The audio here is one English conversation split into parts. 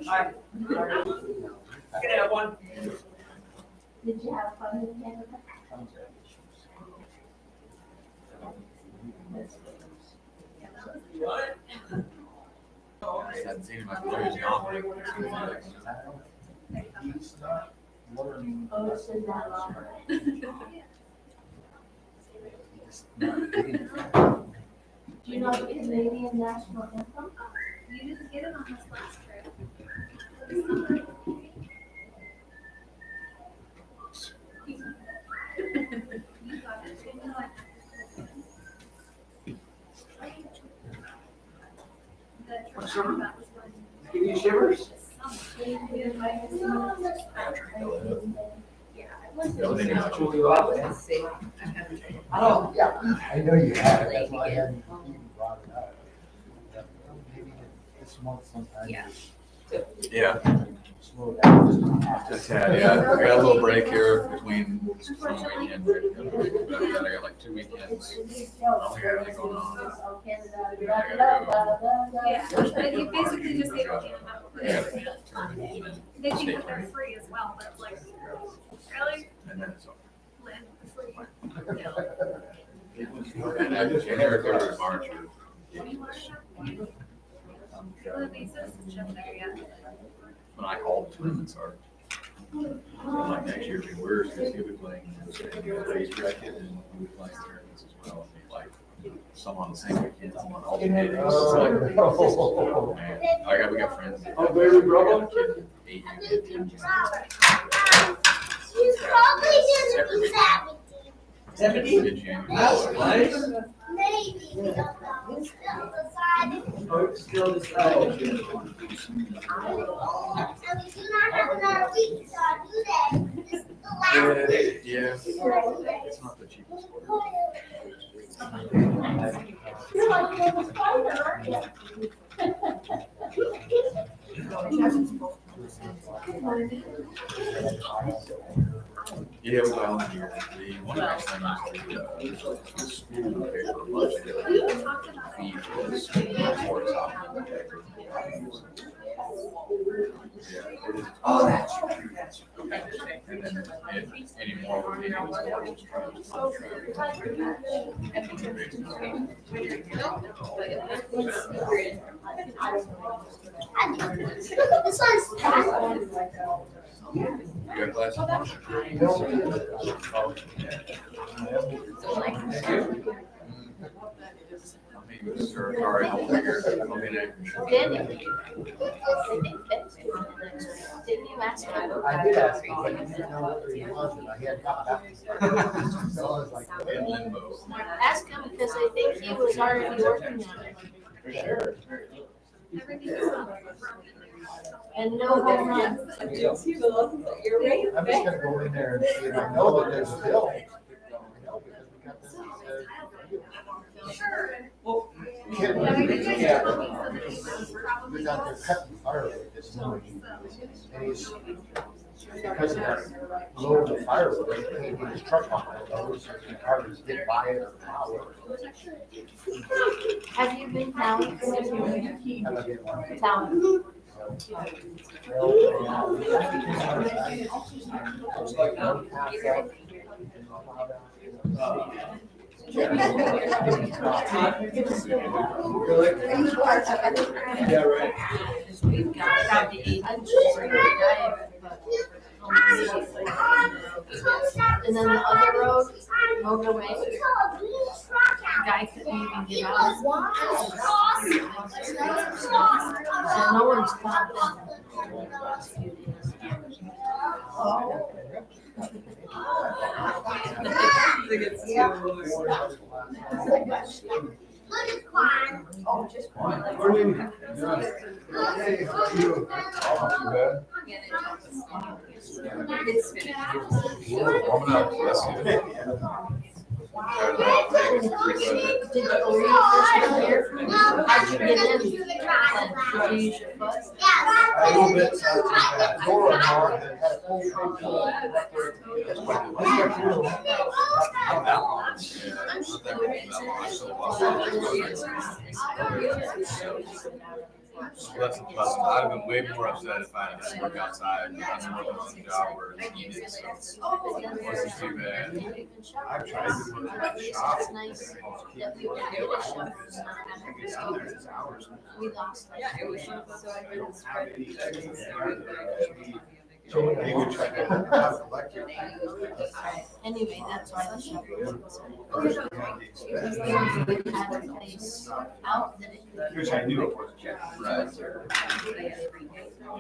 Aye. Can I have one? Did you have fun in Canada? What? I hadn't seen him after 30 years old. Oh, it's been that long. Do you know the Canadian national anthem? You didn't get it on this last trip. You got it. The trip that was fun. Give you shivers? Yeah, Chew you up. Oh, yeah. I know you have, that's why I hadn't even brought it up. Maybe this month sometime. Yeah. Yeah, Slow down. just had, yeah, I got a little break here between some weekends. I got like 2 weekends. I don't think I have anything going on. Yeah, but you basically just get to Yeah. They think that they're free as well, but like, really? And then it's over. Lynn, free. And I just, January, February, March. The visa citizenship there yet. When I called tournaments are, like next year, it'd be worse because he'll be playing race bracket and we'll be playing tournaments as well. It'd be like some on the same weekend, some on alternating. It's like, man, we got friends. that- Oh, baby, brother? got a kid, 8 years, 10 years. You probably didn't do that with you. 70? Mid-January. That's nice. Maybe. We don't know. Still deciding. Oh, still deciding. And we do not have another week, so I'll do that. This is the last week. Yeah, it's not the cheapest. You're like a little spider, aren't you? Yeah, well, the one nice thing is the school will pay for a bunch of fee for the school sports out. Yeah, it is. Oh, that's true, that's true. And then if any more would be able to This one's fun. You got glasses? Sorry, I'll figure it out. I'll be there. Didn't you ask him? I did ask him, but he didn't know what he was, and I had got that. So I was like, In limbo. Ask him because I think he was already working on it. Everything is on the And no home run. I'm just gonna go in there and see if I know that there's a bill. You know, because we got this, Sure. Well, kid, Yeah, you guys yeah, told me something was probably. he's out there cutting firewood this morning. And he's, because of that load of firewood, he can't get his truck on it. Those cars get by it or plow it. Have you been down And I get one. town? Really? Yeah, right. And then the other road, motorway, guy couldn't even get out. So no one's stopped Look at Quan. Hey, how are you? Not too bad. Warming up, yes, yeah. Did you first come here? How'd you get in? Did you use your foot? A little bit, so it's a door unlocked and had a full page. That's what it was. Not that long. Yeah, not that long. I still lost it. That's the best. I'd have been way more upset if I had to work outside. I was working on a job where it's heated, so it wasn't too bad. I've tried to work in the shop. It's nice that we can get a shop. I get down there, it's hours. We lost. Yeah, it was, so I've been So they would try to have electric. Anyway, that's why the shop was. Out that it could. Which I knew it was. Right.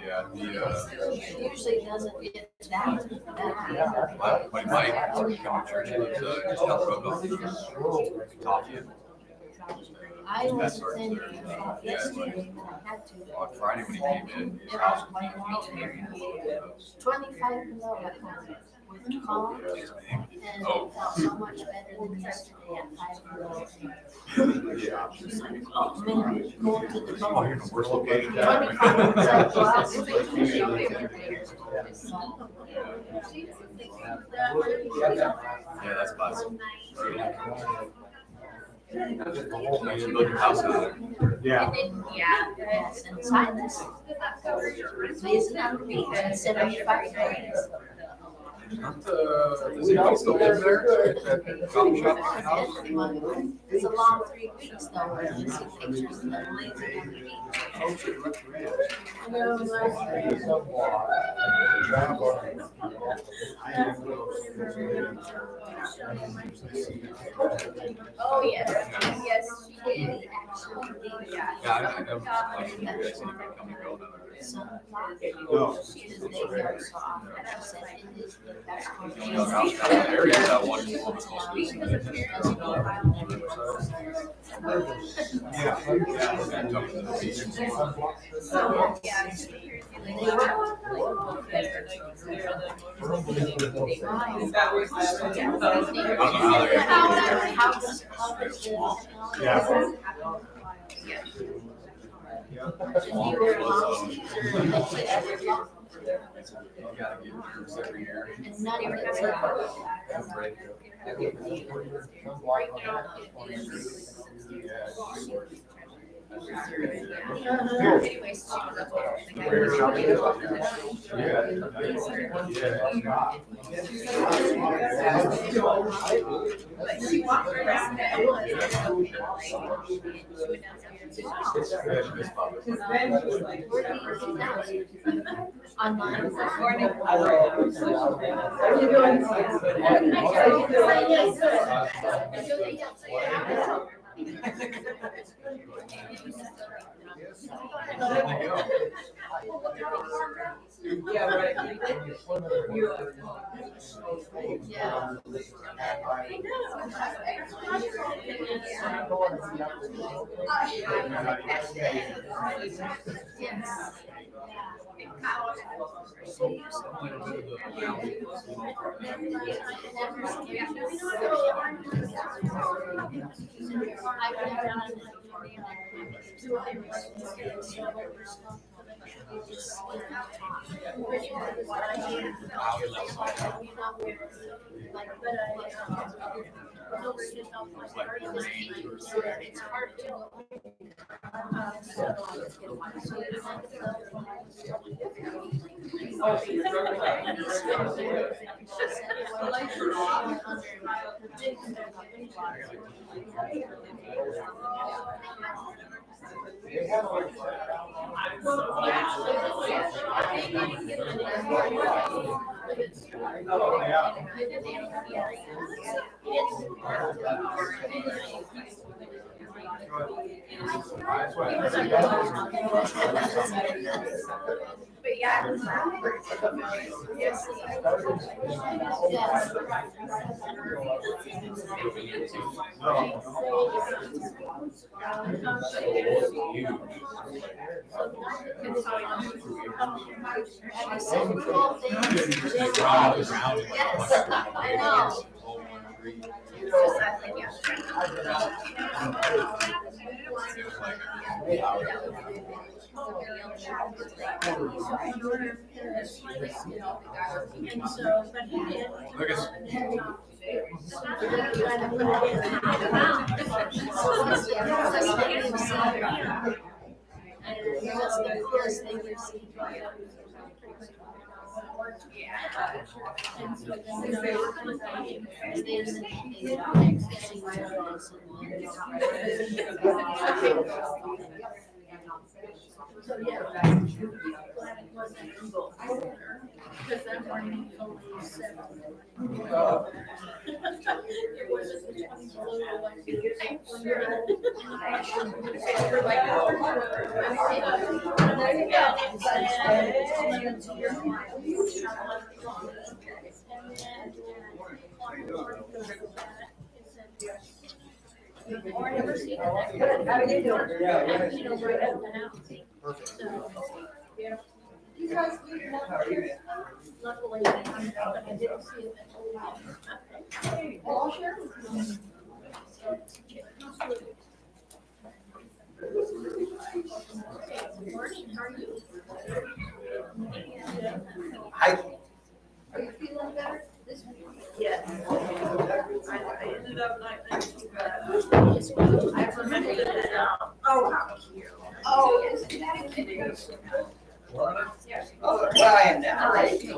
Yeah, Usually doesn't get that. my buddy Mike, come to church, he lives, just down the road, Kentucky. I wasn't saying yesterday, but I had to. On Friday when he came in, his house was being rebuilt. 25 below with calm and it felt so much better than yesterday at 5 below. Oh man, going to the Oh, boat. you're in the worst location. 25 was like glass. Yeah, that's possible. You should build your house out there. Yeah. Yeah. Yes, inside this. Amazing how to be 75 degrees. Does anyone still live there? At the coffee shop? It's a long 3 weeks though, where you see pictures of them lazy on the beach. Oh, yes, yes, she did. Yeah, I know. I see you guys come and go down there. So, No. because they go so often, she said it is the best You know, out in that area, that one woman's called Susan. Yeah. And talking to the beach. So, yeah. I don't know how they're gonna How does Yeah. you were lost, You gotta get nerves every year. and none of it's Anyway, so. But she walked around that. online. Yeah, right. Yeah. Yes. It's hard to. But yeah. Yes, I know. Look at. Yes, they received by and so then they were gonna pay him, and then they so yeah. Glad it wasn't Google. Because that morning was only 7. It wasn't the 20 below like or never seen it. How do you do it? Yeah. You know, right out the house. Perfect. So, yeah. How are you? Luckily, I didn't see it. Well, I'll share with you. Good morning, how are you? Hi. Are you feeling better this week? Yes. I ended up not being too bad. I remember that. Oh, how cute. Oh, isn't that cute? Oh, well, I am now. Thank you.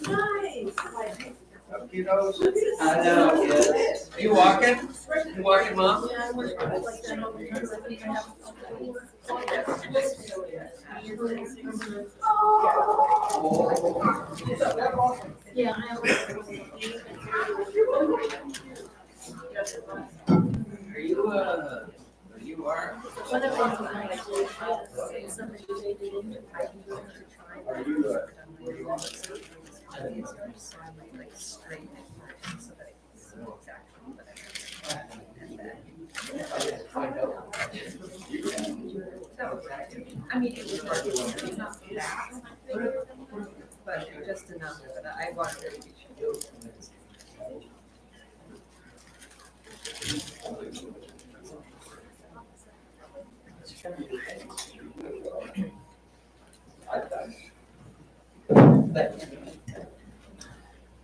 Nice. Kiddos. I know, yes. You walking? You walking, Mom? Yeah, I You are? One of them actually, somebody they did in the parking lot to try. Are you, I mean, it was not that, but just enough that I wanted to be sure.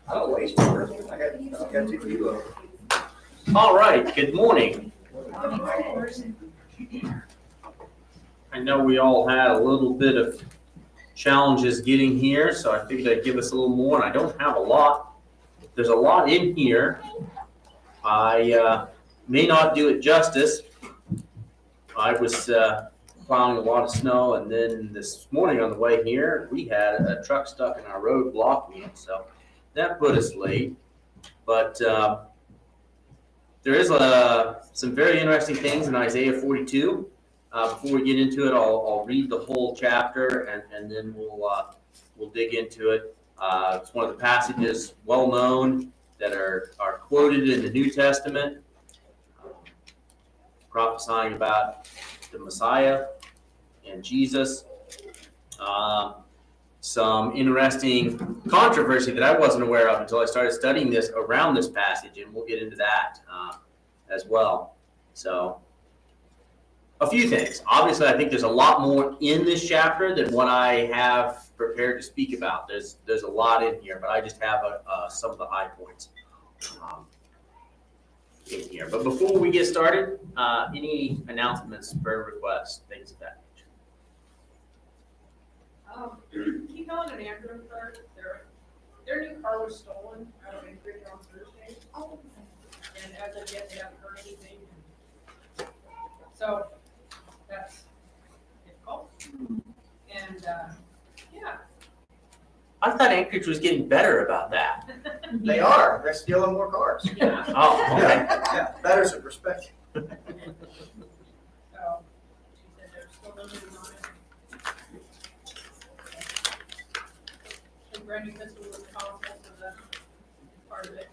I don't waste words. I got two people. All right, good morning. I know we all had a little bit of challenges getting here, so I figured I'd give us a little more, and I don't have a lot. There's a lot in here. I may not do it justice. I was plowing a lot of snow, and then this morning on the way here, we had a truck stuck in our road blocking it, so that put us late. But there is some very interesting things in Isaiah 42. Before we get into it, I'll read the whole chapter, and then we'll dig into it. It's one of the passages well known that are quoted in the New Testament, prophesying about the Messiah and Jesus. Some interesting controversy that I wasn't aware of until I started studying this around this passage, and we'll get into that as well. So, a few things. Obviously, I think there's a lot more in this chapter than what I have prepared to speak about. There's a lot in here, but I just have some of the high points in here. But before we get started, any announcements, prayer requests, things of that nature? Keep on an ambulance card. Their new car was stolen out of Anchorage on Thursday. And as of yet, they haven't heard anything. So that's difficult. And yeah. I thought Anchorage was getting better about that. They are. They're stealing more cars. Yeah. Oh, okay. Yeah, that is a perspective. So she said they're still living on it. The brand new pistol was responsible for the part of it.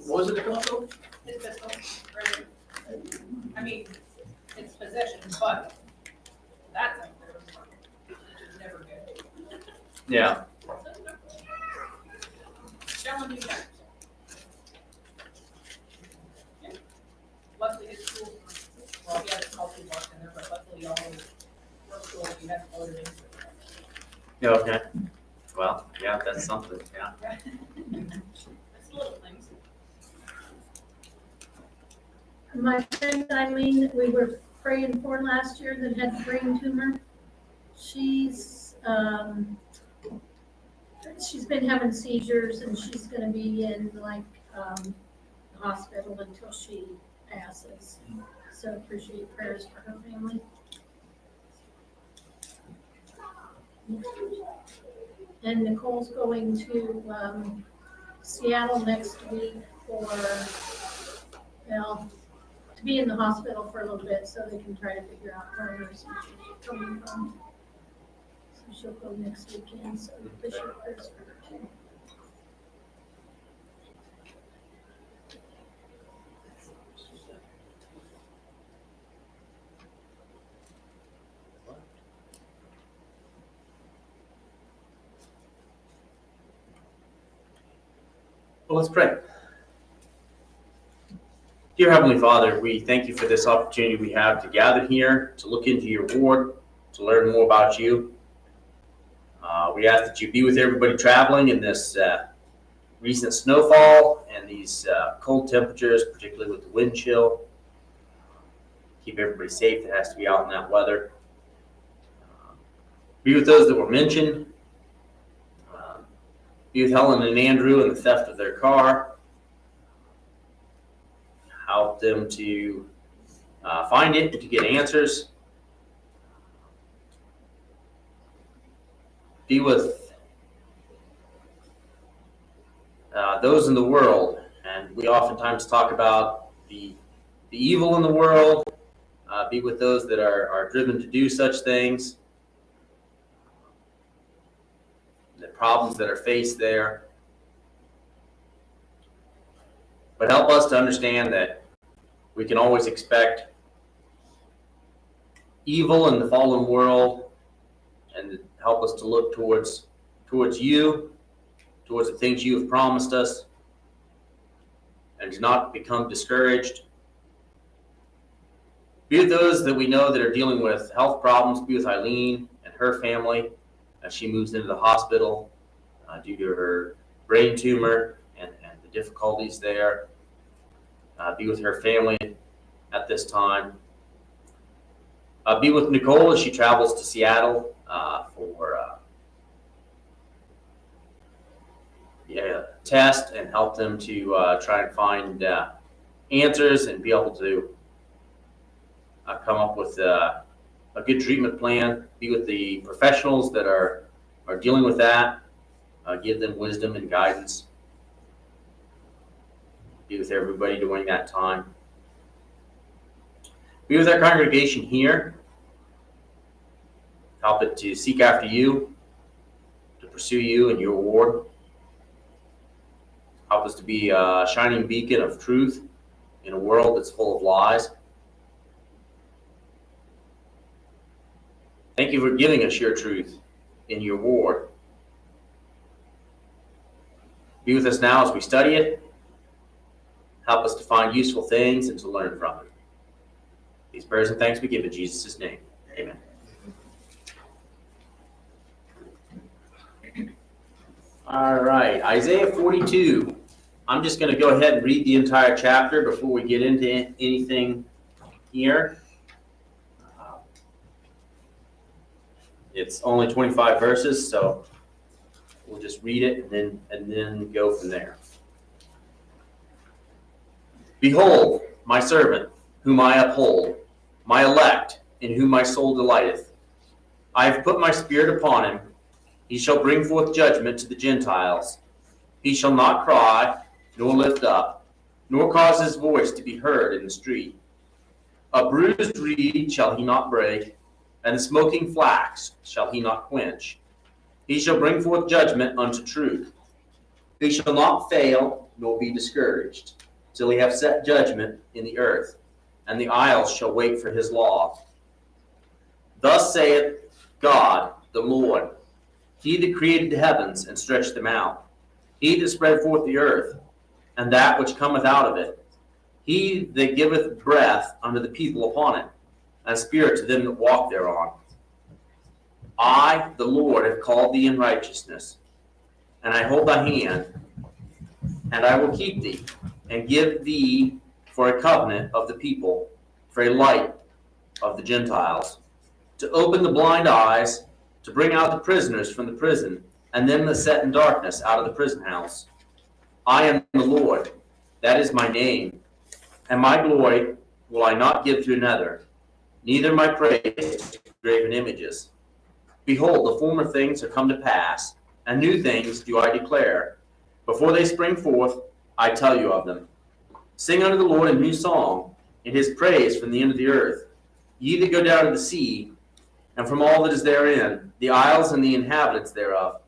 What was it, the console? His pistol, brand new. I mean, it's possession, but that's up there, which is never good. Yeah. Challenging times. Yeah. Luckily, his school, well, he had a small toolbox in there, but luckily Okay. Well, yeah, that's something, yeah. It's little things. My friend Eileen that we were praying for last year that had the brain tumor, she's been having seizures and she's gonna be in like, the hospital until she passes. So appreciate prayers for her family. And Nicole's going to, Seattle next week for, well, to be in the hospital for a little bit so they can try to figure out where her seizures are coming from. So she'll go next weekend, so appreciate prayers for her too. Well, let's pray. Dear Heavenly Father, we thank you for this opportunity we have to gather here, to look into your word, to learn more about you. We ask that you be with everybody traveling in this recent snowfall and these cold temperatures, particularly with the wind chill. Keep everybody safe that has to be out in that weather. Be with those that were mentioned. Be with Helen and Andrew in the theft of their car. Help them to find it and to get answers. Be with those in the world, and we oftentimes talk about the evil in the world. Be with those that are driven to do such things. The problems that are faced there. But help us to understand that we can always expect evil in the fallen world, and help us to look towards you, towards the things you have promised us, and to not become discouraged. Be with those that we know that are dealing with health problems. Be with Eileen and her family as she moves into the hospital due to her brain tumor and the difficulties there. Be with her family at this time. Be with Nicole as she travels to Seattle for test, and help them to try and find answers and be able to come up with a good treatment plan. Be with the professionals that are dealing with that. Give them wisdom and guidance. Be with everybody during that time. Be with our congregation here. Help it to seek after you, to pursue you and your word. Help us to be a shining beacon of truth in a world that's full of lies. Thank you for giving us your truth in your word. Be with us now as we study it. Help us to find useful things and to learn from it. These prayers and thanks we give in Jesus' name. Amen. All right, Isaiah 42. I'm just going to go ahead and read the entire chapter before we get into anything here. It's only 25 verses, so we'll just read it and then go from there. Behold, my servant, whom I uphold, my elect, in whom my soul delighteth. I have put my spirit upon him. He shall bring forth judgment to the Gentiles. He shall not cry, nor lift up, nor cause his voice to be heard in the street. A bruised reed shall he not break, and the smoking flax shall he not quench. He shall bring forth judgment unto truth. He shall not fail, nor be discouraged, till he have set judgment in the earth, and the isles shall wait for his law. Thus saith God, the Lord, he that created the heavens and stretched them out, he that spread forth the earth, and that which cometh out of it, he that giveth breath unto the people upon it, and spirit to them that walk thereon. I, the Lord, have called thee in righteousness, and I hold thy hand, and I will keep thee, and give thee for a covenant of the people, for a light of the Gentiles, to open the blind eyes, to bring out the prisoners from the prison, and them that sat in darkness out of the prison house. I am the Lord, that is my name, and my glory will I not give to another, neither my praise to graven images. Behold, the former things are come to pass, and new things do I declare. Before they spring forth, I tell you of them. Sing unto the Lord a new song, in his praise from the end of the earth. Ye that go down to the sea, and from all that is therein, the isles and the inhabitants thereof.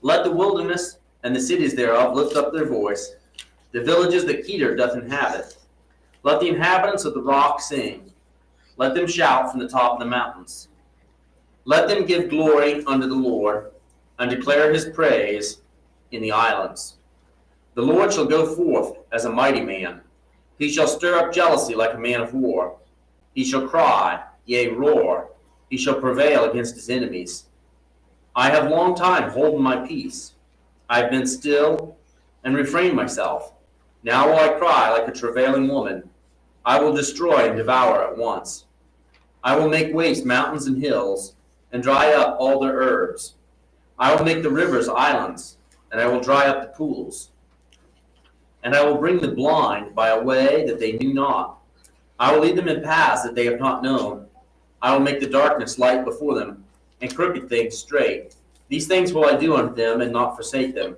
Let the wilderness and the cities thereof lift up their voice, the villages that Kedar doth inhabit. Let the inhabitants of the rock sing. Let them shout from the top of the mountains. Let them give glory unto the Lord, and declare his praise in the islands. The Lord shall go forth as a mighty man. He shall stir up jealousy like a man of war. He shall cry, yea, roar. He shall prevail against his enemies. I have long time holden my peace. I have been still and refrained myself. Now will I cry like a travailing woman. I will destroy and devour at once. I will make waste mountains and hills, and dry up all their herbs. I will make the rivers islands, and I will dry up the pools. And I will bring the blind by a way that they knew not. I will lead them in paths that they have not known. I will make the darkness light before them, and crooked things straight. These things will I do unto them, and not forsake them.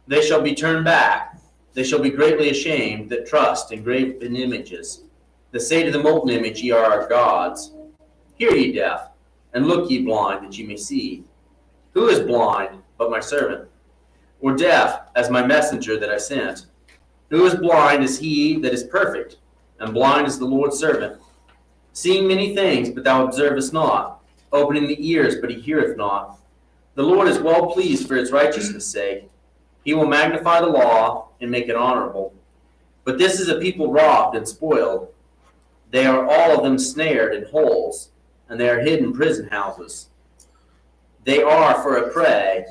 They shall be turned back. They shall be greatly ashamed that trust in graven images. That say to the molten image, ye are our gods. Hear ye deaf, and look ye blind, that ye may see. Who is blind but my servant? Or deaf as my messenger that I sent? Who is blind as he that is perfect, and blind as the Lord's servant? Seeing many things, but thou observest not. Opening the ears, but he heareth not. The Lord is well pleased for his righteousness' sake. He will magnify the law and make it honorable. But this is a people robbed and spoiled. They are all of them snared in holes, and they are hid in prison houses. They are for a prey,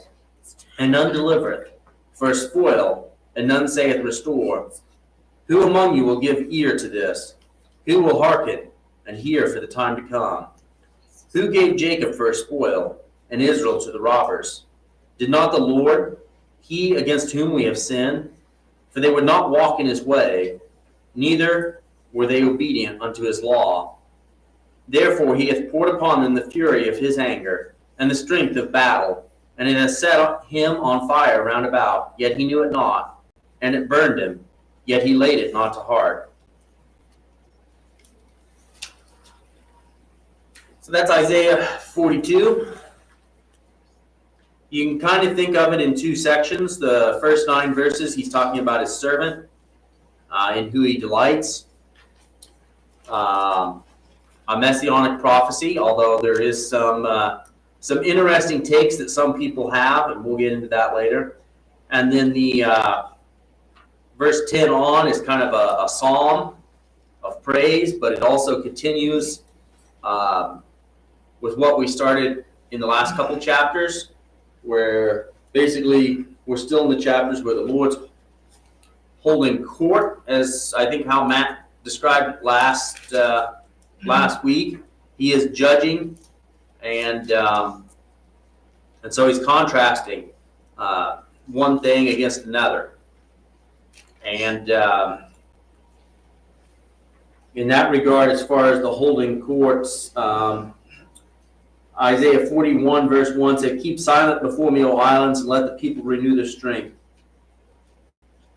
and none delivereth, for a spoil, and none saith restore. Who among you will give ear to this? Who will hearken and hear for the time to come? Who gave Jacob for a spoil, and Israel to the robbers? Did not the Lord, he against whom we have sinned? For they would not walk in his way, neither were they obedient unto his law. Therefore he hath poured upon them the fury of his anger, and the strength of battle, and it hath set him on fire round about, yet he knew it not, and it burned him, yet he laid it not to heart. So that's Isaiah 42. You can kind of think of it in two sections. The first 9 verses, he's talking about his servant, in who he delights. A messianic prophecy, although there is some interesting takes that some people have, and we'll get into that later. And then the verse 10 on is kind of a psalm of praise, but it also continues with what we started in the last couple chapters, where basically we're still in the chapters where the Lord's holding court, as I think how Matt described last week. He is judging, and so he's contrasting one thing against another. And in that regard, as far as the holding courts, Isaiah 41 verse 1 said, "Keep silent before me, O islands, and let the people renew their strength.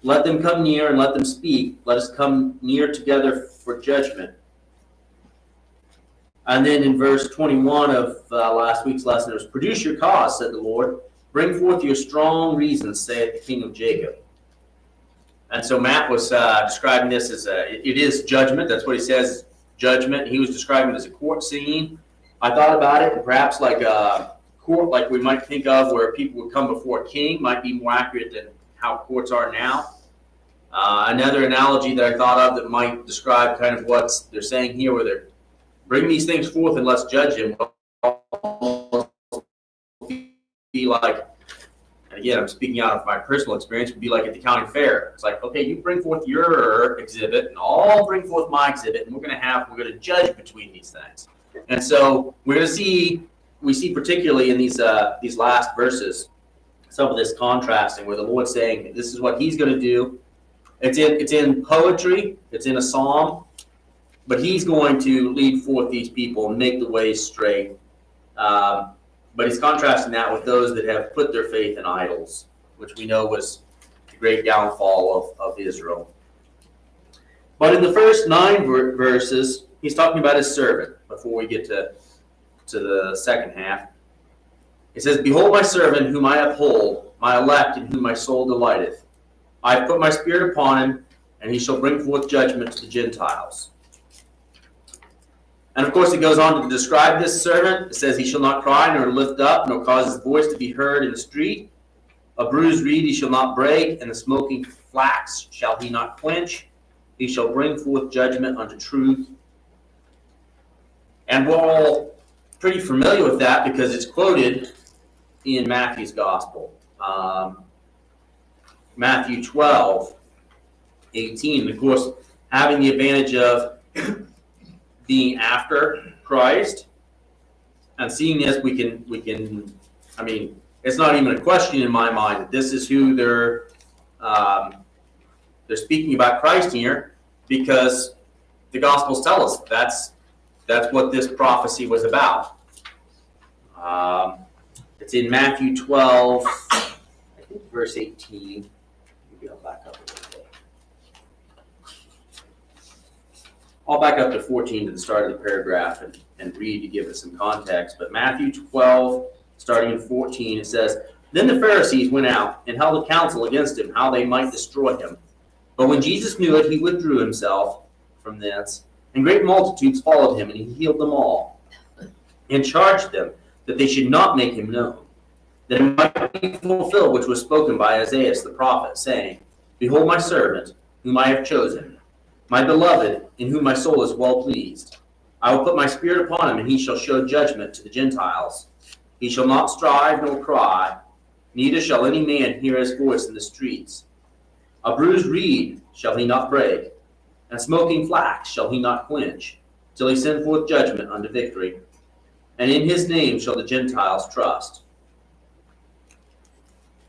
Let them come near and let them speak. Let us come near together for judgment." And then in verse 21 of last week's lesson, it was, "Produce your cause, said the Lord. Bring forth your strong reasons, saith the King of Jacob." And so Matt was describing this as it is judgment. That's what he says, judgment. He was describing it as a court scene. I thought about it, and perhaps like a court like we might think of where people would come before a king might be more accurate than how courts are now. Another analogy that I thought of that might describe kind of what they're saying here, where they're bring these things forth and let's judge him. be like, and again, I'm speaking out of my personal experience, would be like at the county fair. It's like, okay, you bring forth your exhibit and I'll bring forth my exhibit, and we're gonna judge between these things. And so we see particularly in these last verses, some of this contrasting where the Lord's saying, this is what he's gonna do. It's in poetry, it's in a psalm, but he's going to lead forth these people and make the way straight. But he's contrasting that with those that have put their faith in idols, which we know was the great downfall of Israel. But in the first 9 verses, he's talking about his servant before we get to the second half. It says, "Behold my servant whom I uphold, my elect in whom my soul delighteth. I have put my spirit upon him, and he shall bring forth judgment to the Gentiles." And of course, it goes on to describe this servant. It says, "He shall not cry, nor lift up, nor cause his voice to be heard in the street. A bruised reed he shall not break, and the smoking flax shall he not quench. He shall bring forth judgment unto truth." And we're all pretty familiar with that because it's quoted in Matthew's gospel. Matthew 12:18. And of course, having the advantage of being after Christ and seeing this, we can, I mean, it's not even a question in my mind that this is who they're speaking about Christ here, because the Gospels tell us that's what this prophecy was about. It's in Matthew 12, I think verse 18. Maybe I'll back up a little bit. I'll back up to 14 to the start of the paragraph and read to give it some context. But Matthew 12, starting in 14, it says, "Then the Pharisees went out and held a council against him, how they might destroy him. But when Jesus knew it, he withdrew himself from thence, and great multitudes followed him, and he healed them all, and charged them that they should not make him known, that it might be fulfilled which was spoken by Isaiah the prophet, saying, Behold my servant, whom I have chosen, my beloved, in whom my soul is well pleased. I will put my spirit upon him, and he shall show judgment to the Gentiles. He shall not strive nor cry, neither shall any man hear his voice in the streets. A bruised reed shall he not break, and smoking flax shall he not quench, till he send forth judgment unto victory. And in his name shall the Gentiles trust."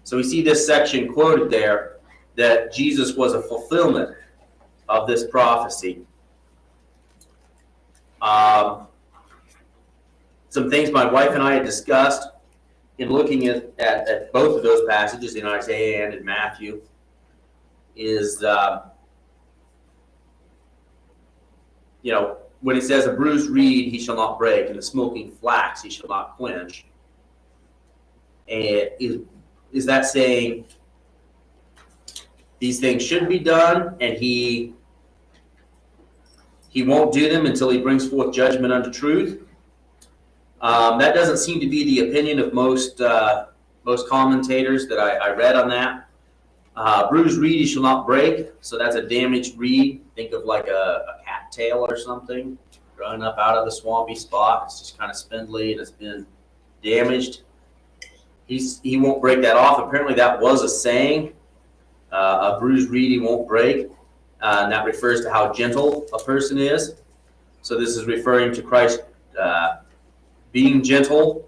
So we see this section quoted there, that Jesus was a fulfillment of this prophecy. Some things my wife and I had discussed in looking at both of those passages in Isaiah and in Matthew is, when it says a bruised reed he shall not break, and the smoking flax he shall not quench, is that saying these things should be done, and he won't do them until he brings forth judgment unto truth? That doesn't seem to be the opinion of most commentators that I read on that. Bruised reed he shall not break, so that's a damaged reed. Think of like a cattail or something growing up out of the swampy spot. It's just kind of spindly and it's been damaged. He won't break that off. Apparently that was a saying. A bruised reed he won't break. And that refers to how gentle a person is. So this is referring to Christ being gentle.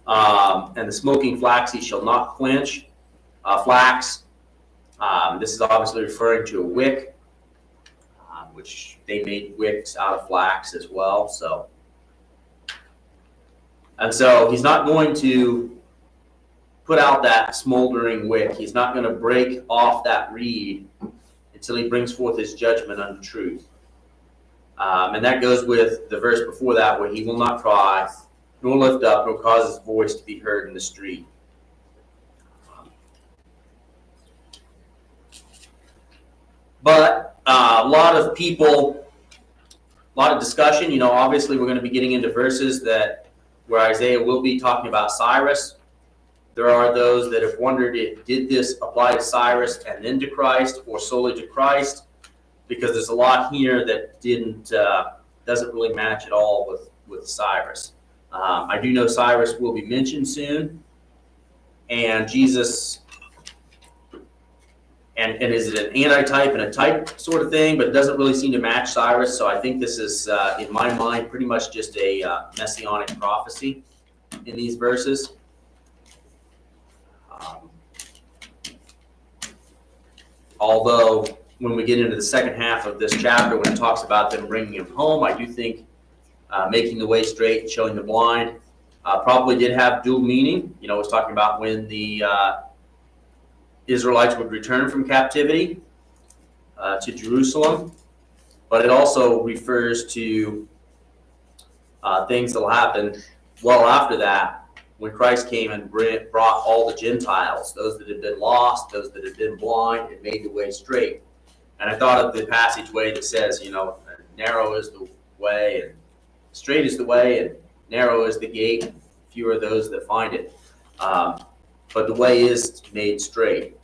And the smoking flax he shall not quench. Flax, this is obviously referring to a wick, which they made wicks out of flax as well. So he's not going to put out that smoldering wick. He's not going to break off that reed until he brings forth his judgment unto truth. And that goes with the verse before that, where he will not cry, nor lift up, nor cause his voice to be heard in the street. But a lot of people, a lot of discussion, obviously we're going to be getting into verses where Isaiah will be talking about Cyrus. There are those that have wondered, did this apply to Cyrus and then to Christ, or solely to Christ? Because there's a lot here that doesn't really match at all with Cyrus. I do know Cyrus will be mentioned soon, and Jesus, and is it an antitype and a type sort of thing, but it doesn't really seem to match Cyrus, so I think this is, in my mind, pretty much just a messianic prophecy in these verses. Although, when we get into the second half of this chapter, when it talks about them bringing him home, I do think making the way straight and showing the blind probably did have dual meaning. You know, it was talking about when the Israelites would return from captivity to Jerusalem, but it also refers to things that will happen well after that, when Christ came and brought all the Gentiles, those that had been lost, those that had been blind, and made the way straight. And I thought of the passageway that says, you know, narrow is the way, and straight is the way, and narrow is the gate, and few are those that find it. But the way is made straight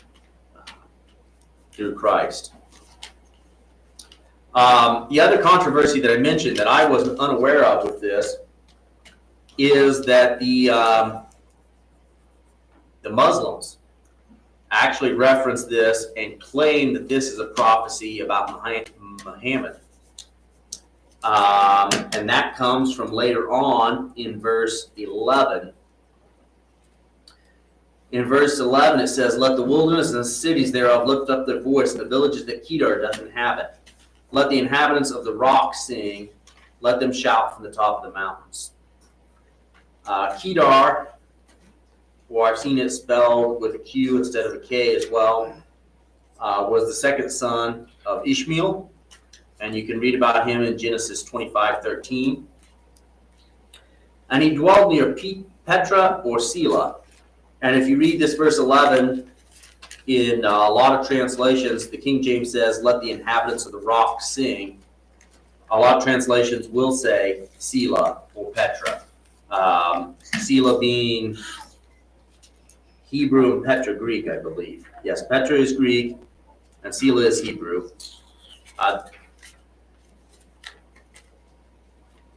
through Christ. The other controversy that I mentioned that I was unaware of with this is that the Muslims actually reference this and claim that this is a prophecy about Muhammad. And that comes from later on in verse 11. In verse 11 it says, "Let the wilderness and the cities thereof lift up their voice, and the villages that Kedar doth inhabit. Let the inhabitants of the rock sing, let them shout from the top of the mountains." Kedar, or I've seen it spelled with a Q instead of a K as well, was the second son of Ishmael, and you can read about him in Genesis 25:13. And he dwelled near Petra or Selah. And if you read this verse 11, in a lot of translations, the King James says, "Let the inhabitants of the rock sing." A lot of translations will say Selah or Petra. Selah being Hebrew and Petra Greek, I believe. Yes, Petra is Greek and Selah is Hebrew.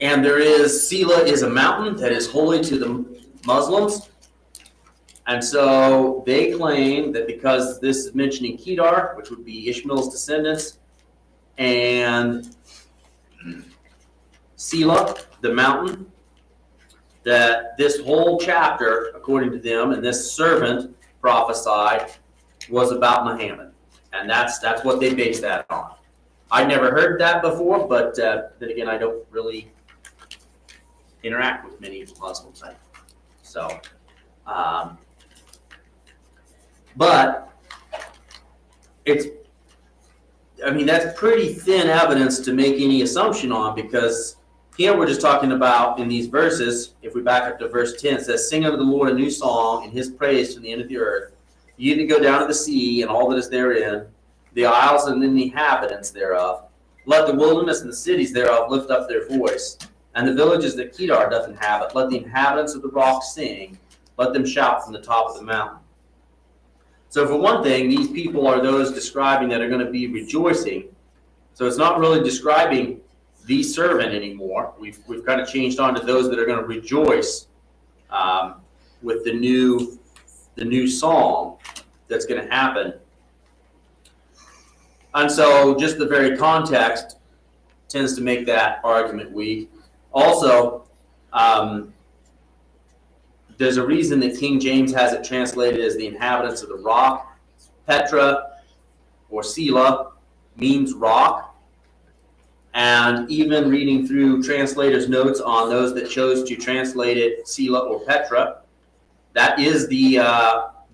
And there is, Selah is a mountain that is holy to the Muslims. And so they claim that because this is mentioning Kedar, which would be Ishmael's descendants, and Selah, the mountain, that this whole chapter, according to them, and this servant prophesied, was about Muhammad. And that's what they base that on. I'd never heard that before, but then again, I don't really interact with many Muslims. So, but it's, I mean, that's pretty thin evidence to make any assumption on, because here we're just talking about, in these verses, if we back up to verse 10, it says, "Sing unto the Lord a new song, and his praise from the end of the earth. Ye that go down to the sea, and all that is therein, the isles and the inhabitants thereof. Let the wilderness and the cities thereof lift up their voice, and the villages that Kedar doth inhabit. Let the inhabitants of the rock sing, let them shout from the top of the mountain." So for one thing, these people are those describing that are going to be rejoicing. So it's not really describing the servant anymore. We've kind of changed on to those that are going to rejoice with the new song that's going to happen. And so just the very context tends to make that argument weak. Also, there's a reason that King James has it translated as the inhabitants of the rock. Petra or Selah means rock. And even reading through translators' notes on those that chose to translate it Selah or Petra, that is the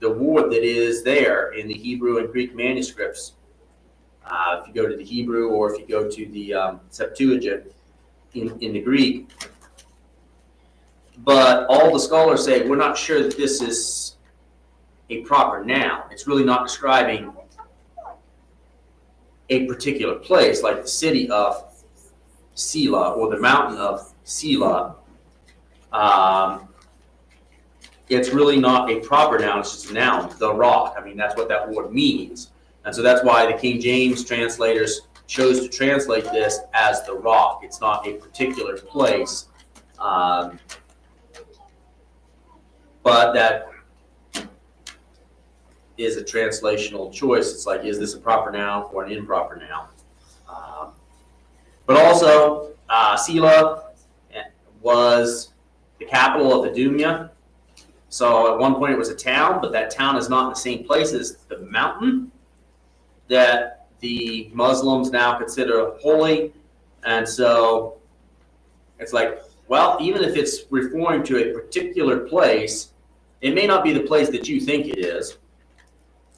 word that is there in the Hebrew and Greek manuscripts. If you go to the Hebrew, or if you go to the Septuagint in the Greek. But all the scholars say, we're not sure that this is a proper noun. It's really not describing a particular place, like the city of Selah or the mountain of Selah. It's really not a proper noun, it's just a noun, the rock. I mean, that's what that word means. And so that's why the King James translators chose to translate this as the rock. It's not a particular place but that is a translational choice. It's like, is this a proper noun or an improper noun? But also, Sela was the capital of Idumea. So at one point it was a town, but that town is not in the same place as the mountain that the Muslims now consider holy. And so it's like, well, even if it's referring to a particular place, it may not be the place that you think it is.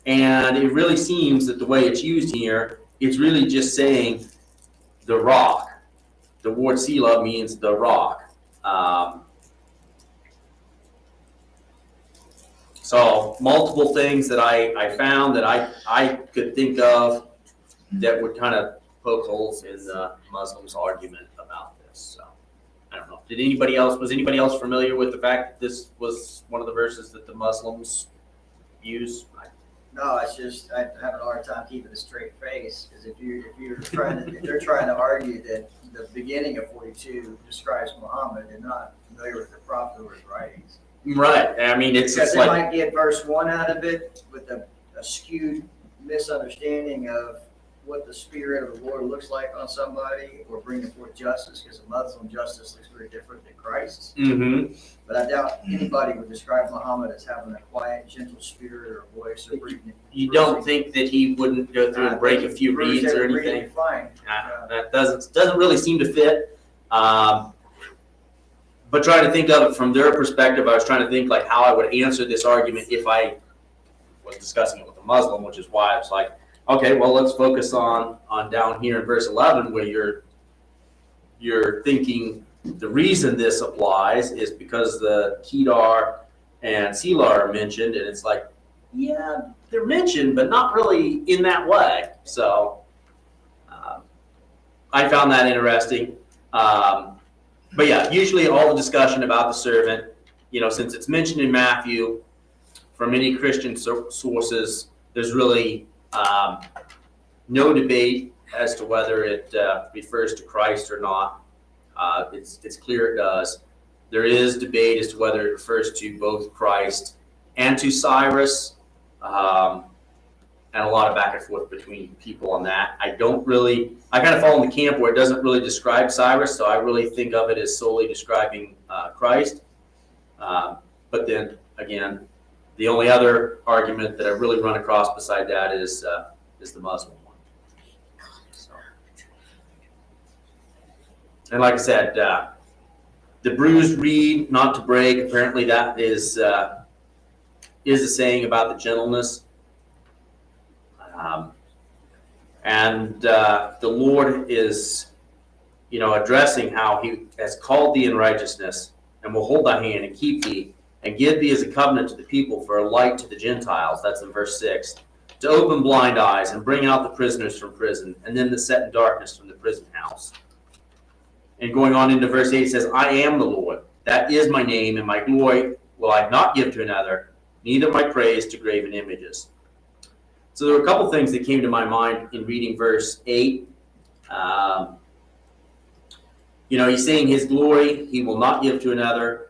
And it really seems that the way it's used here, it's really just saying the rock. The word Sela means the rock. So multiple things that I found that I could think of that would kind of poke holes in the Muslims' argument about this. So I don't know. Was anybody else familiar with the fact that this was one of the verses that the Muslims use? No, it's just, I'm having a hard time keeping a straight face, because if they're trying to argue that the beginning of 42 describes Muhammad, they're not familiar with the prophet or his writings. Right. I mean, it's Because just they like, might get verse 1 out of it with a skewed misunderstanding of what the spirit of the Lord looks like on somebody, or bringing forth justice, because a Muslim justice looks very different than Christ's. mm-hmm. But I doubt anybody would describe Muhammad as having a quiet, gentle spirit or voice or breathing. You don't think that he wouldn't go through and break a few reeds or anything? Fine. That doesn't really seem to fit. But trying to think of it from their perspective, I was trying to think like how I would answer this argument if I was discussing it with a Muslim, which is why I was like, okay, well, let's focus on down here in verse 11, where you're thinking the reason this applies is because the Kedar and Sela are mentioned, and it's like, yeah, they're mentioned, but not really in that way. So I found that interesting. But yeah, usually all the discussion about the servant, since it's mentioned in Matthew, from any Christian sources, there's really no debate as to whether it refers to Christ or not. It's clear it does. There is debate as to whether it refers to both Christ and to Cyrus, and a lot of back and forth between people on that. I kind of fall in the camp where it doesn't really describe Cyrus, so I really think of it as solely describing Christ. But then, again, the only other argument that I really run across beside that is the Muslim one. So. And like I said, the bruised reed, not to break. Apparently, that is a saying about the gentleness. And the Lord is, addressing how He has called thee in righteousness, and will hold thy hand and keep thee, and give thee as a covenant to the people for a light to the Gentiles. That's in verse 6. To open blind eyes and bring out the prisoners from prison, and them that sat in darkness from the prison house. And going on into verse 8, it says, I am the Lord. That is my name, and my glory will I not give to another, neither my praise to graven images. So there were a couple things that came to my mind in reading verse 8. He's saying his glory he will not give to another,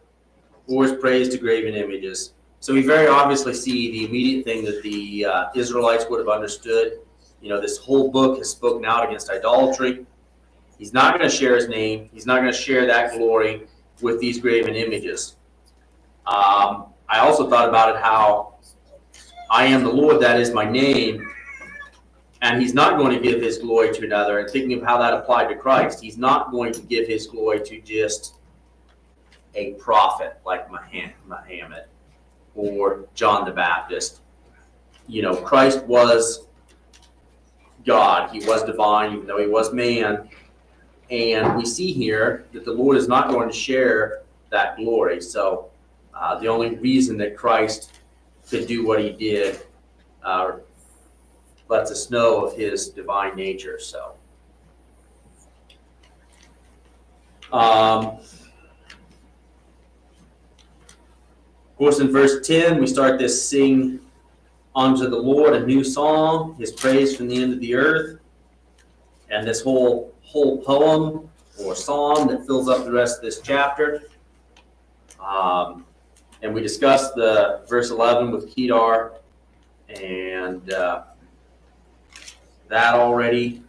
or his praise to graven images. So we very obviously see the immediate thing that the Israelites would have understood. This whole book has spoken out against idolatry. He's not going to share his name. He's not going to share that glory with these graven images. I also thought about it how I am the Lord, that is my name, and he's not going to give his glory to another. And thinking of how that applied to Christ, he's not going to give his glory to just a prophet like Muhammad or John the Baptist. Christ was God. He was divine, even though he was man. And we see here that the Lord is not going to share that glory. So the only reason that Christ could do what he did lets us know of his divine nature. So, of course, in verse 10, we start this sing unto the Lord a new song, his praise from the end of the earth. And this whole poem or psalm that fills up the rest of this chapter. And we discussed the verse 11 with Kedar and that already.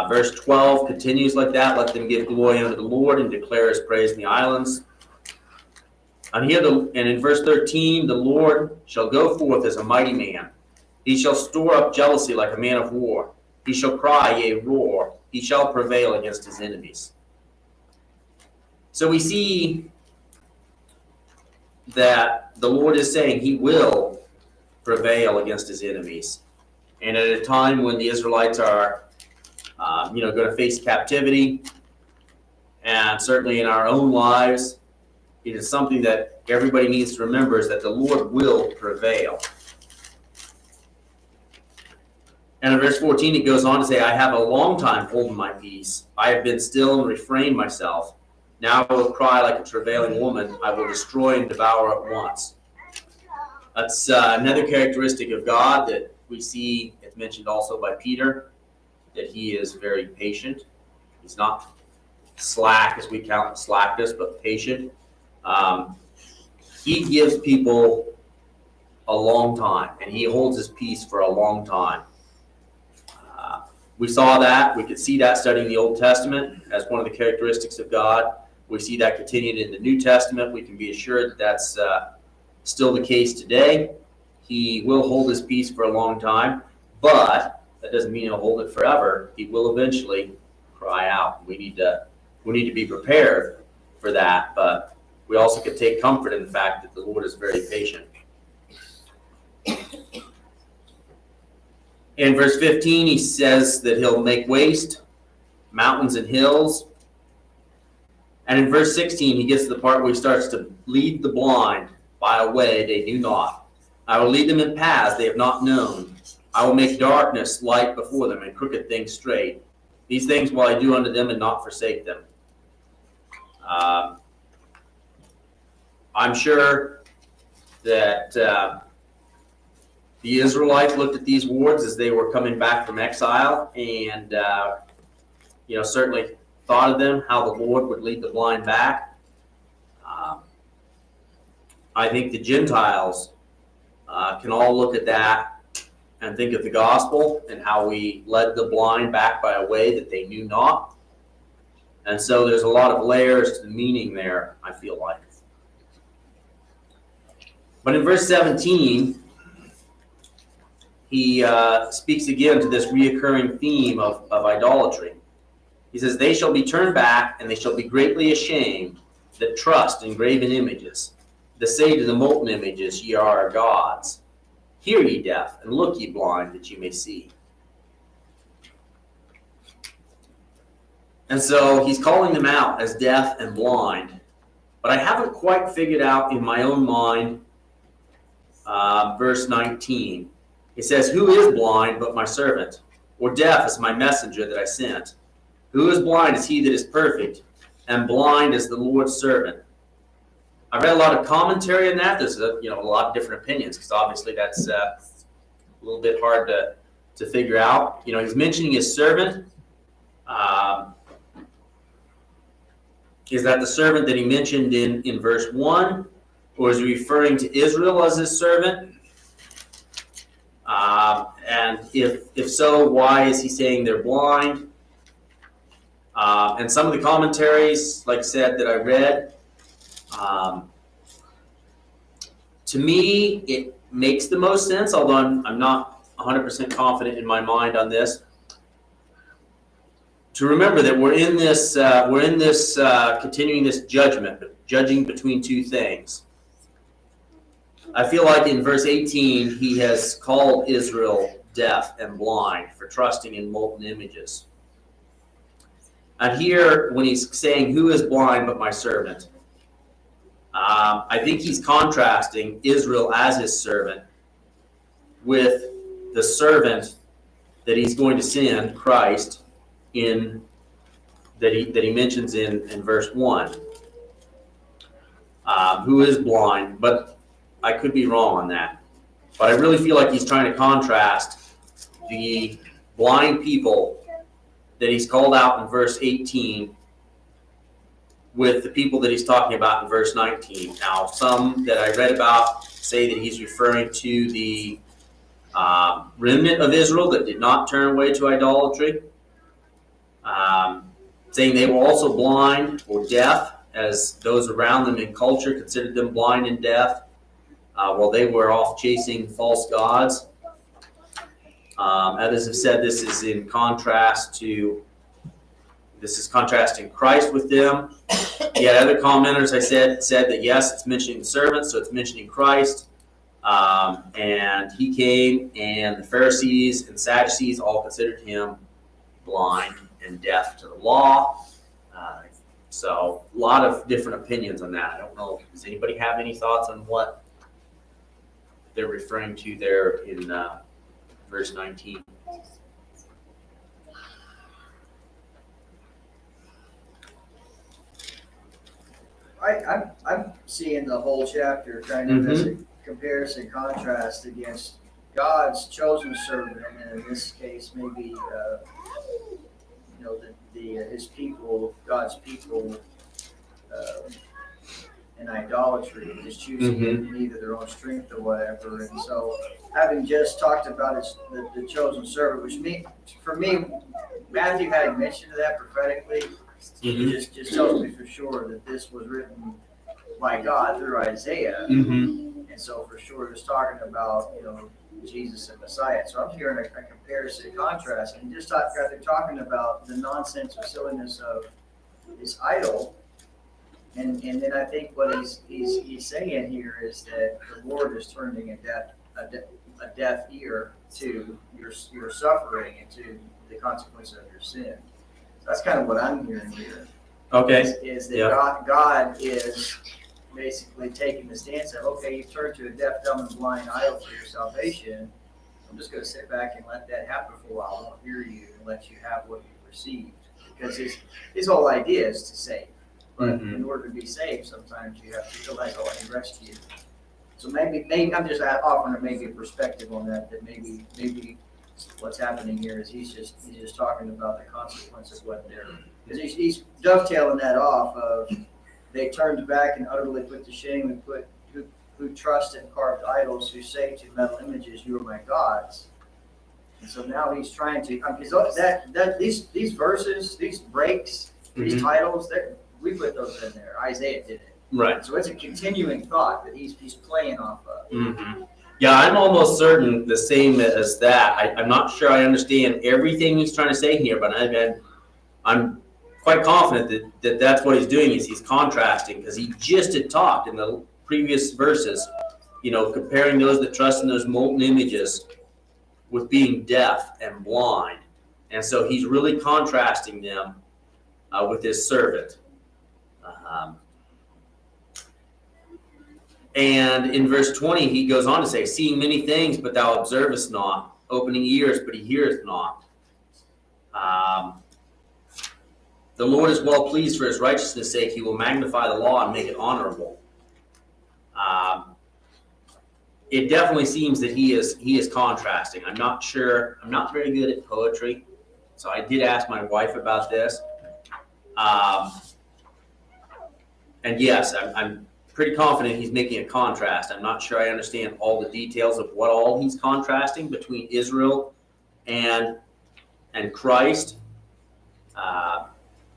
Verse 12 continues like that. Let them give glory unto the Lord and declare his praise in the islands. And in verse 13, the Lord shall go forth as a mighty man. He shall store up jealousy like a man of war. He shall cry, yea, roar. He shall prevail against his enemies. So we see that the Lord is saying he will prevail against his enemies. And at a time when the Israelites are, going to face captivity, and certainly in our own lives, it is something that everybody needs to remember, is that the Lord will prevail. And in verse 14, it goes on to say, I have a long time holden my peace. I have been still and refrained myself. Now I will cry like a travailing woman. I will destroy and devour at once. That's another characteristic of God that we see. It's mentioned also by Peter, that he is very patient. He's not slack as we count slackness, but patient. He gives people a long time, and he holds his peace for a long time. We saw that. We could see that studying the Old Testament as one of the characteristics of God. We see that continued in the New Testament. We can be assured that that's still the case today. He will hold his peace for a long time, but that doesn't mean he'll hold it forever. He will eventually cry out. We need to be prepared for that, but we also can take comfort in the fact that the Lord is very patient. In verse 15, he says that he'll make waste mountains and hills. And in verse 16, he gets to the part where he starts to lead the blind by a way they knew not. I will lead them in paths they have not known. I will make darkness light before them and crooked things straight. These things will I do unto them and not forsake them. I'm sure that the Israelites looked at these words as they were coming back from exile, and certainly thought of them, how the Lord would lead the blind back. I think the Gentiles can all look at that and think of the gospel and how we led the blind back by a way that they knew not. And so there's a lot of layers to the meaning there, I feel like. But in verse 17, he speaks again to this reoccurring theme of idolatry. He says, they shall be turned back, and they shall be greatly ashamed that trust in graven images, that say to the molten images, ye are our gods. Hear ye deaf, and look ye blind, that ye may see. And so he's calling them out as deaf and blind. But I haven't quite figured out in my own mind verse 19. It says, who is blind but my servant, or deaf as my messenger that I sent? Who is blind is he that is perfect, and blind is the Lord's servant. I read a lot of commentary on that. There's a lot of different opinions, because obviously that's a little bit hard to figure out. He's mentioning his servant. Is that the servant that he mentioned in verse 1? Or is he referring to Israel as his servant? And if so, why is he saying they're blind? And some of the commentaries, like I said, that I read, to me, it makes the most sense, although I'm not 100% confident in my mind on this. To remember that we're in this continuing this judgment, judging between two things. I feel like in verse 18, he has called Israel deaf and blind for trusting in molten images. And here, when he's saying, who is blind but my servant? I think he's contrasting Israel as his servant with the servant that he's going to send, Christ, that he mentions in verse 1. Who is blind, but I could be wrong on that. But I really feel like he's trying to contrast the blind people that he's called out in verse 18 with the people that he's talking about in verse 19. Now, some that I read about say that he's referring to the remnant of Israel that did not turn away to idolatry, saying they were also blind or deaf, as those around them in culture considered them blind and deaf, while they were off chasing false gods. Others have said this is contrasting Christ with them. Yet other commenters, I said that yes, it's mentioning the servants, so it's mentioning Christ. And he came, and the Pharisees and Sadducees all considered him blind and deaf to the law. So a lot of different opinions on that. I don't know, does anybody have any thoughts on what they're referring to there in verse 19? I'm seeing the whole chapter kind of as a comparison, contrast against God's chosen servant, and in this case, maybe his people, God's people, in idolatry, just choosing in either their own strength or whatever. And so, having just talked about the chosen servant, which for me, Matthew hadn't mentioned that prophetically. It just tells me for sure that this was written by God through Isaiah. And so for sure it's talking about, Jesus and Messiah. So I'm hearing a comparison, contrast, and just they're talking about the nonsense or silliness of this idol. And then I think what he's saying here is that the Lord is turning a deaf ear to your suffering and to the consequences of your sin. That's kind of what I'm hearing here. Okay. Is that God is basically taking the stance of, okay, you've turned to a deaf, dumb, and blind idol for your salvation. I'm just going to sit back and let that happen for a while. I won't hear you and let you have what you've received. Because his whole idea is to save. But in order to be saved, sometimes you have to let God rescue you. So maybe I'm just offering maybe a perspective on that maybe what's happening here is he's just talking about the consequence of what they're, because he's dovetailing that off of they turned back and utterly put to shame and who trust in carved idols, who say to metal images, you are my gods. And so now he's trying to, these verses, these breaks, these titles, we put those in there. Isaiah did it. Right. So it's a continuing thought that he's playing off of. Yeah, I'm almost certain the same as that. I'm not sure I understand everything he's trying to say here, but I'm quite confident that that's what he's doing is he's contrasting, because he just had talked in the previous verses, comparing those that trust in those molten images with being deaf and blind. And so he's really contrasting them with his servant. And in verse 20, he goes on to say, seeing many things, but thou observest not, opening ears, but he heareth not. The Lord is well pleased for his righteousness' sake. He will magnify the law and make it honorable. It definitely seems that he is contrasting. I'm not sure. I'm not very good at poetry, so I did ask my wife about this. And yes, I'm pretty confident he's making a contrast. I'm not sure I understand all the details of what all he's contrasting between Israel and Christ.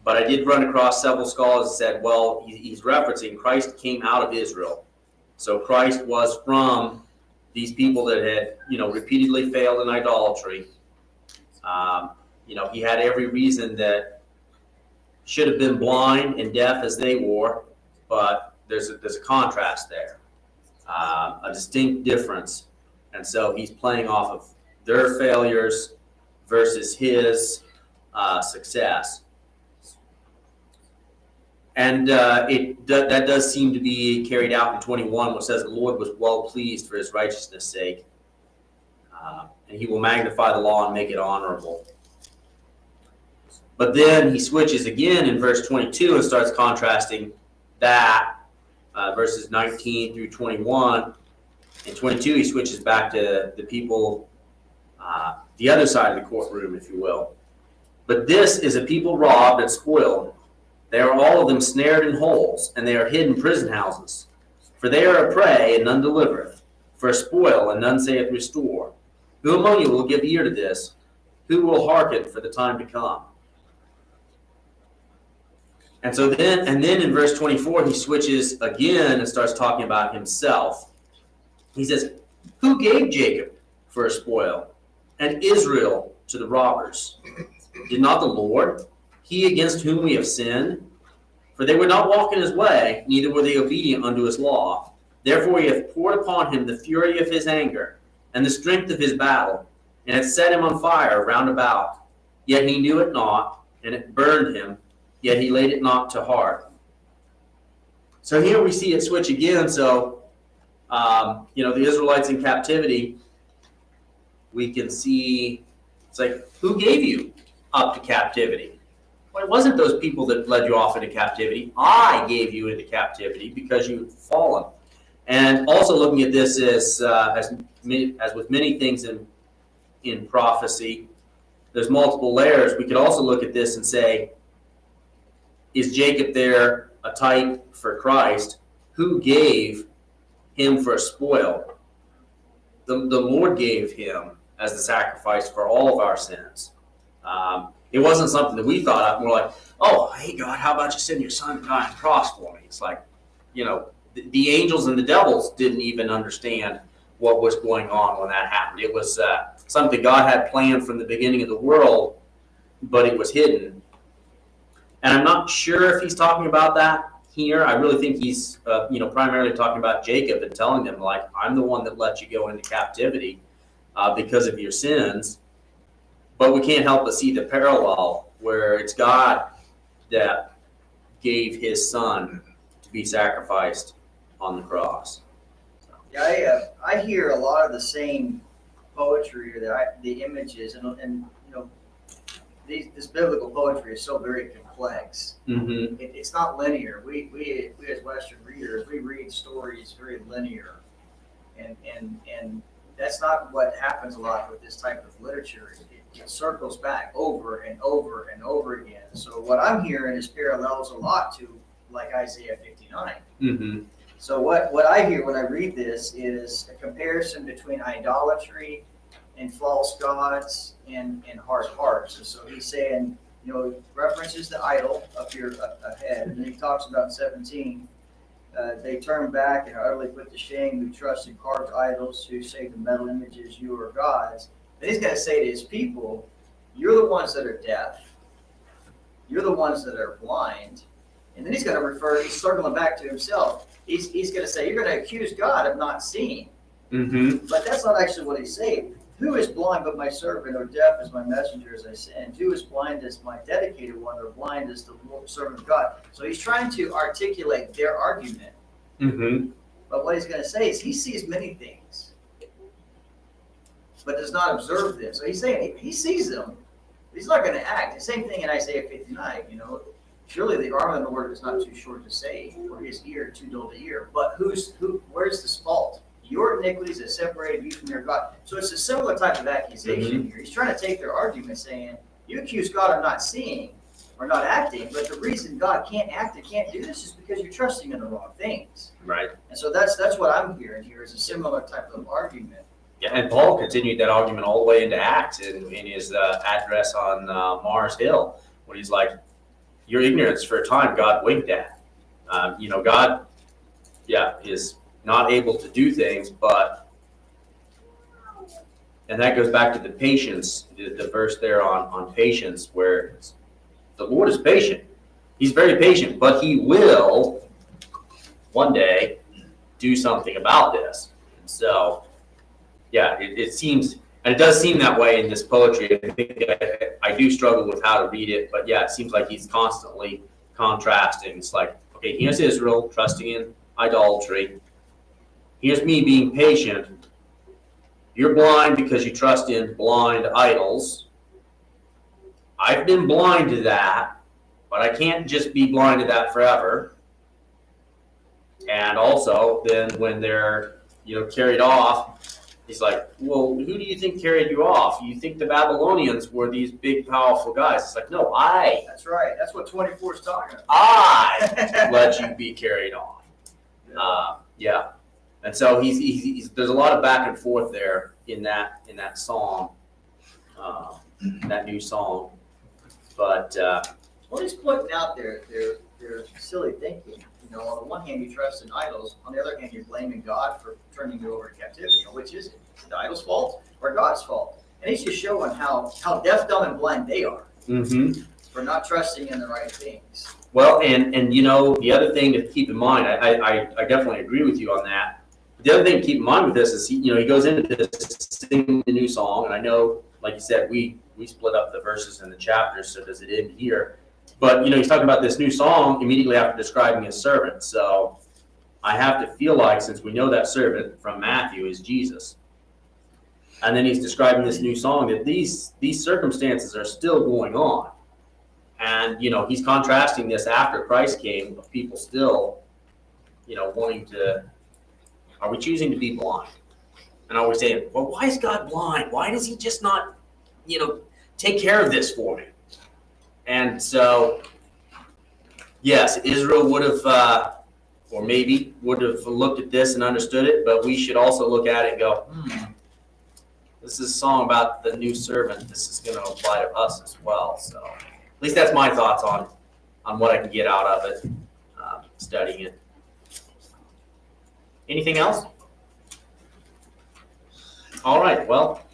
But I did run across several scholars that said, well, he's referencing Christ came out of Israel. So Christ was from these people that had, repeatedly failed in idolatry. He had every reason that should have been blind and deaf as they were, but there's a contrast there, a distinct difference. And so he's playing off of their failures versus his success. And that does seem to be carried out in 21, which says the Lord was well pleased for his righteousness' sake, and he will magnify the law and make it honorable. But then he switches again in verse 22 and starts contrasting that, verses 19 through 21. In 22, he switches back to the people, the other side of the courtroom, if you will. But this is a people robbed and spoiled, They are all of them snared in holes, and they are hid in prison houses. For they are a prey, and none delivereth, for a spoil, and none saith restore. Who among you will give ear to this? Who will hearken for the time to come? And then in verse 24, he switches again and starts talking about himself. He says, who gave Jacob for a spoil, and Israel to the robbers? Did not the Lord, he against whom we have sinned? For they would not walk in his way, neither were they obedient unto his law. Therefore he hath poured upon him the fury of his anger, and the strength of his battle, and hath set him on fire round about. Yet he knew it not, and it burned him, yet he laid it not to heart. So here we see it switch again. So, the Israelites in captivity, we can see, it's like, who gave you up to captivity? Well, it wasn't those people that led you off into captivity. I gave you into captivity because you had fallen. And also looking at this as with many things in prophecy, there's multiple layers. We could also look at this and say, is Jacob there a type for Christ? Who gave him for a spoil? The Lord gave him as the sacrifice for all of our sins. It wasn't something that we thought of. We're like, oh, hey, God, how about you send your son to die on the cross for me? It's like, the angels and the devils didn't even understand what was going on when that happened. It was something God had planned from the beginning of the world, but it was hidden. And I'm not sure if he's talking about that here. I really think he's, primarily talking about Jacob and telling them, like, I'm the one that let you go into captivity because of your sins. But we can't help but see the parallel where it's God that gave his son to be sacrificed on the cross. Yeah, I hear a lot of the same poetry, or the images, and this biblical poetry is so very complex. Mm-hmm. It's not linear. We as Western readers, we read stories very linear, and that's not what happens a lot with this type of literature. It circles back over and over and over again. So what I'm hearing is parallels a lot to like Isaiah 59. Mm-hmm. So what I hear when I read this is a comparison between idolatry and false gods and hard hearts. And so he's saying, references the idol up here ahead. And then he talks about 17. They turn back and are utterly put to shame who trust in carved idols, who say to metal images, you are gods. And he's going to say to his people, you're the ones that are deaf. You're the ones that are blind. And then he's going to he's circling back to himself. He's going to say, you're going to accuse God of not seeing. Mm-hmm. But that's not actually what he's saying. Who is blind but my servant, or deaf as my messenger as I send? Who is blind as my dedicated one, or blind as the servant of God? So he's trying to articulate their argument. Mm-hmm. But what he's going to say is he sees many things, but does not observe them. So he's saying he sees them. He's not going to act. The same thing in Isaiah 59, Surely the arm of the Lord is not too short to save, or his ear too dull to hear. But where's this fault? Your iniquities have separated you from your God. So it's a similar type of accusation here. He's trying to take their argument saying, you accuse God of not seeing or not acting, but the reason God can't act and can't do this is because you're trusting in the wrong things. Right. And so that's what I'm hearing here is a similar type of argument. Yeah, and Paul continued that argument all the way into Acts in his address on Mars Hill, when he's like, your ignorance for a time God winked at. God, is not able to do things, and that goes back to the patience, the verse there on patience, where the Lord is patient. He's very patient, but he will one day do something about this. And so, it seems, and it does seem that way in this poetry. I think I do struggle with how to read it, but it seems like he's constantly contrasting. It's like, okay, here's Israel trusting in idolatry. Here's me being patient. You're blind because you trust in blind idols. I've been blind to that, but I can't just be blind to that forever. And also, then when they're carried off He's like, well, who do you think carried you off? You think the Babylonians were these big, powerful guys? It's like, no, That's right. That's what 24 is talking about. I let you be carried on. Yeah. And so he's there's a lot of back and forth there in that song, that new song. But Well, he's putting out their silly thinking. You know, on the one hand, you trust in idols. On the other hand, you're blaming God for turning you over to captivity. You know, which is it? Is it the idol's fault or God's fault? And he's just showing how deaf, dumb, and blind they are for not trusting in the right things. Well, and you know, the other thing to keep in mind, I definitely agree with you on that. But the other thing to keep in mind with this is, he goes into this singing the new song, and I know, like you said, we split up the verses and the chapters, so does it end here? But, he's talking about this new song immediately after describing his servant. So I have to feel like, since we know that servant from Matthew is Jesus, and then he's describing this new song, that these circumstances are still going on. And, he's contrasting this after Christ came, of people still, wanting to, are we choosing to be blind? And are we saying, well, why is God blind? Why does he just not, take care of this for me? And so, yes, Israel would have, or maybe would have looked at this and understood it, but we should also look at it and go, this is a song about the new servant. This is going to apply to us as well. So at least that's my thoughts on what I can get out of it, studying it. Anything else? All right, well,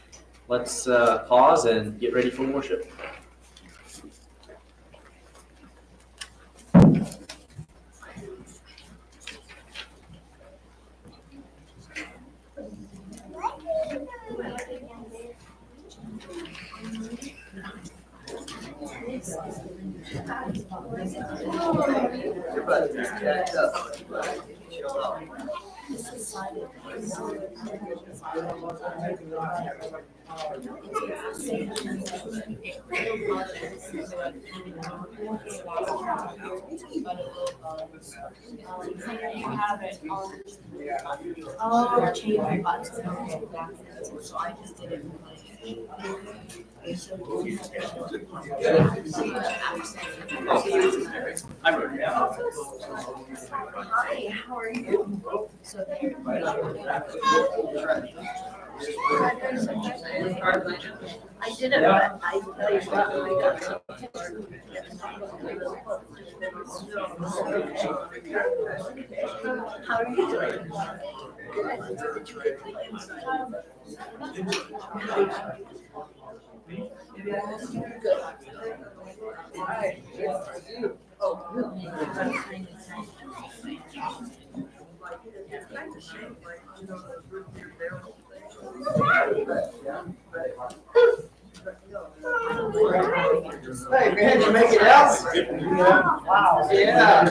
let's pause and get ready for worship. Everybody's jacked up. Chill out. Oh, change my buttons. So I just did it. I wrote it down. Hi, how are you? So I did it, but I got How are you doing? Hey, man, you make it out? Wow. Yeah.